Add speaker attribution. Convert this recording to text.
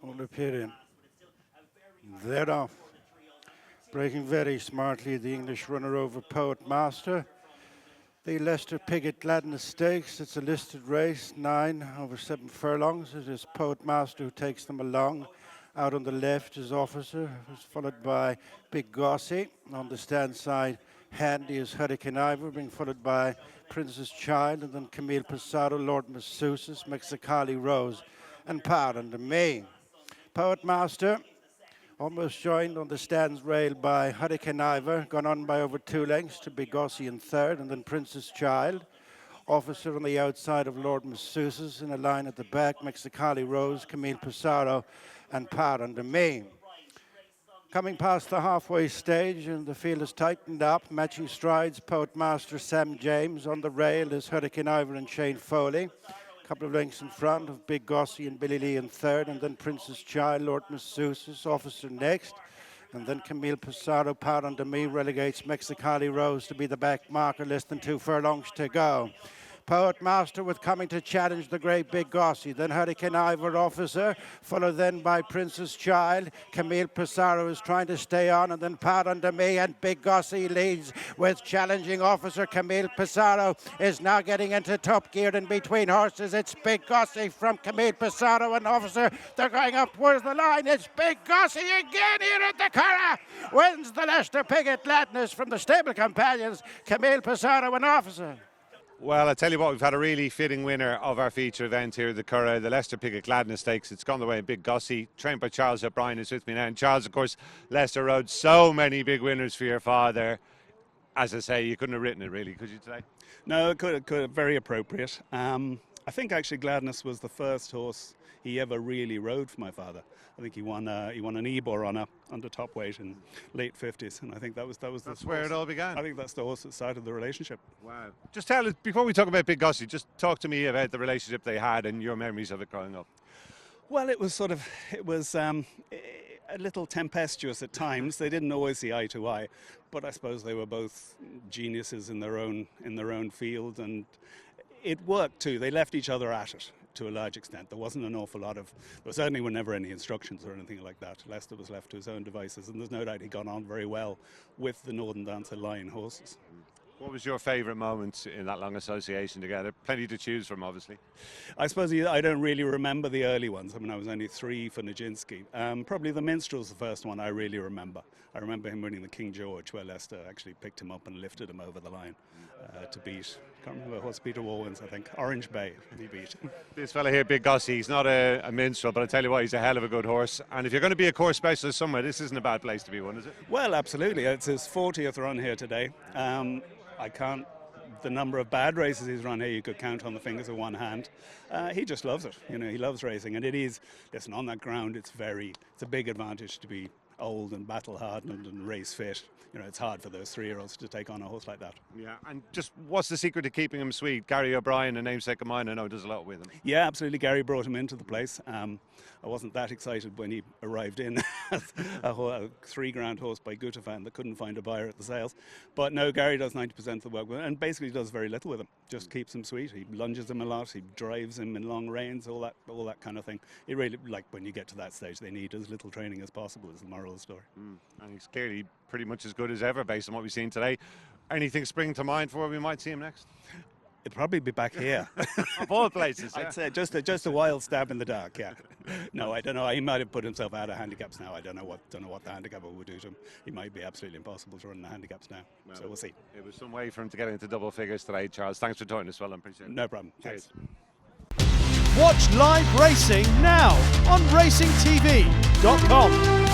Speaker 1: on the podium. They're off. Breaking very smartly, the English runner over Poet Master. The Lester Piggott Gladness Stakes, it's a listed race, 9 over 7 furlongs. It is Poet Master who takes them along. Out on the left is Officer, who's followed by Big Gossey. On the stand side, Handy is Hurricane Ivor, being followed by Princess Child, and then Camille Pissarro, Lord Massousis, Mexicali Rose, and Pardon to Me. Poet Master, almost joined on the stands rail by Hurricane Ivor, gone on by over 2 lengths to Big Gossey in third, and then Princess Child. Officer on the outside of Lord Massousis, in a line at the back, Mexicali Rose, Camille Pissarro, and Pardon to Me. Coming past the halfway stage, and the field has tightened up, matching strides, Poet Master Sam James. On the rail is Hurricane Ivor and Shane Foley. A couple of lengths in front of Big Gossey and Billy Lee in third, and then Princess Child, Lord Massousis, Officer next. And then Camille Pissarro, Pardon to Me, relegates Mexicali Rose to be the back marker, less than 2 furlongs to go. Poet Master with coming to challenge the great Big Gossey. Then Hurricane Ivor, Officer, followed then by Princess Child. Camille Pissarro is trying to stay on, and then Pardon to Me, and Big Gossey leads with challenging Officer. Camille Pissarro is now getting into top gear in between horses. It's Big Gossey from Camille Pissarro and Officer. They're going up towards the line. It's Big Gossey again here at the Curragh. Wins the Lester Piggott Gladness from the stable companions, Camille Pissarro and Officer.
Speaker 2: Well, I tell you what, we've had a really fitting winner of our feature event here at the Curragh, the Lester Piggott Gladness Stakes. It's gone the way of Big Gossey, trained by Charles O'Brien, is with me now. And Charles, of course, Lester rode so many big winners for your father. As I say, you couldn't have written it really, could you, today?
Speaker 3: No, it could very appropriate. I think actually Gladness was the first horse he ever really rode for my father. I think he won an Ebor on the top weight in late 50s, and I think that's
Speaker 2: where it all began.
Speaker 3: I think that's the horse that started the relationship.
Speaker 2: Wow! Just tell us, before we talk about Big Gossey, just talk to me about the relationship they had and your memories of it growing up.
Speaker 3: Well, it was a little tempestuous at times. They didn't always see eye to eye, but I suppose they were both geniuses in their own field, and it worked too. They left each other at it to a large extent. There wasn't an awful lot there certainly were never any instructions or anything like that. Lester was left to his own devices, and there's no doubt he got on very well with the Northern Dancer Lion horses.
Speaker 2: What was your favourite moment in that long association together? Plenty to choose from, obviously.
Speaker 3: I suppose I don't really remember the early ones. I mean, I was only 3 for Nijinsky. Probably the Minstrel's the first one I really remember. I remember him winning the King George, where Lester actually picked him up and lifted him over the line to beat, can't remember what's Peter Warwin's, I think, Orange Bay he beat. This
Speaker 2: fella here, Big Gossey, he's not a minstrel, but I tell you what, he's a hell of a good horse. And if you're going to be a course specialist somewhere, this isn't a bad place to be one, is it?
Speaker 3: Well, absolutely. It's his 40th run here today. The number of bad races he's run here, you could count on the fingers of one hand. He just loves it. You know, he loves racing, and it is, listen, on that ground, it's a big advantage to be old and battle hardened and race fit. You know, it's hard for those 3-year-olds to take on a horse like that.
Speaker 2: Yeah, and just what's the secret to keeping him sweet? Gary O'Brien, a namesake of mine, I know does a lot with him.
Speaker 3: Yeah, absolutely. Gary brought him into the place. I wasn't that excited when he arrived in a 3-grand horse by Gutafan that couldn't find a buyer at the sales. But no, Gary does 90% of the work with him, and basically does very little with him. Just keeps him sweet. He lunges him a lot. He drives him in long reins, all that kind of thing. It really, like, when you get to that stage, they need as little training as possible, is the moral of the story.
Speaker 2: And he's clearly pretty much as good as ever based on what we've seen today. Anything spring to mind for where we might see him next?
Speaker 3: It'd probably be back here.
Speaker 2: Of all places, yeah.
Speaker 3: I'd say just a wild stab in the dark, yeah. No, I don't know. He might have put himself out of handicaps now. I don't know what the handicapper would do to him. He might be absolutely impossible to run the handicaps now. Well, so we'll see.
Speaker 2: It was some way for him to get into double figures today, Charles. Thanks for joining us. Well, I appreciate it.
Speaker 3: No problem.
Speaker 2: Cheers.
Speaker 4: Watch live racing now on racingtv.com.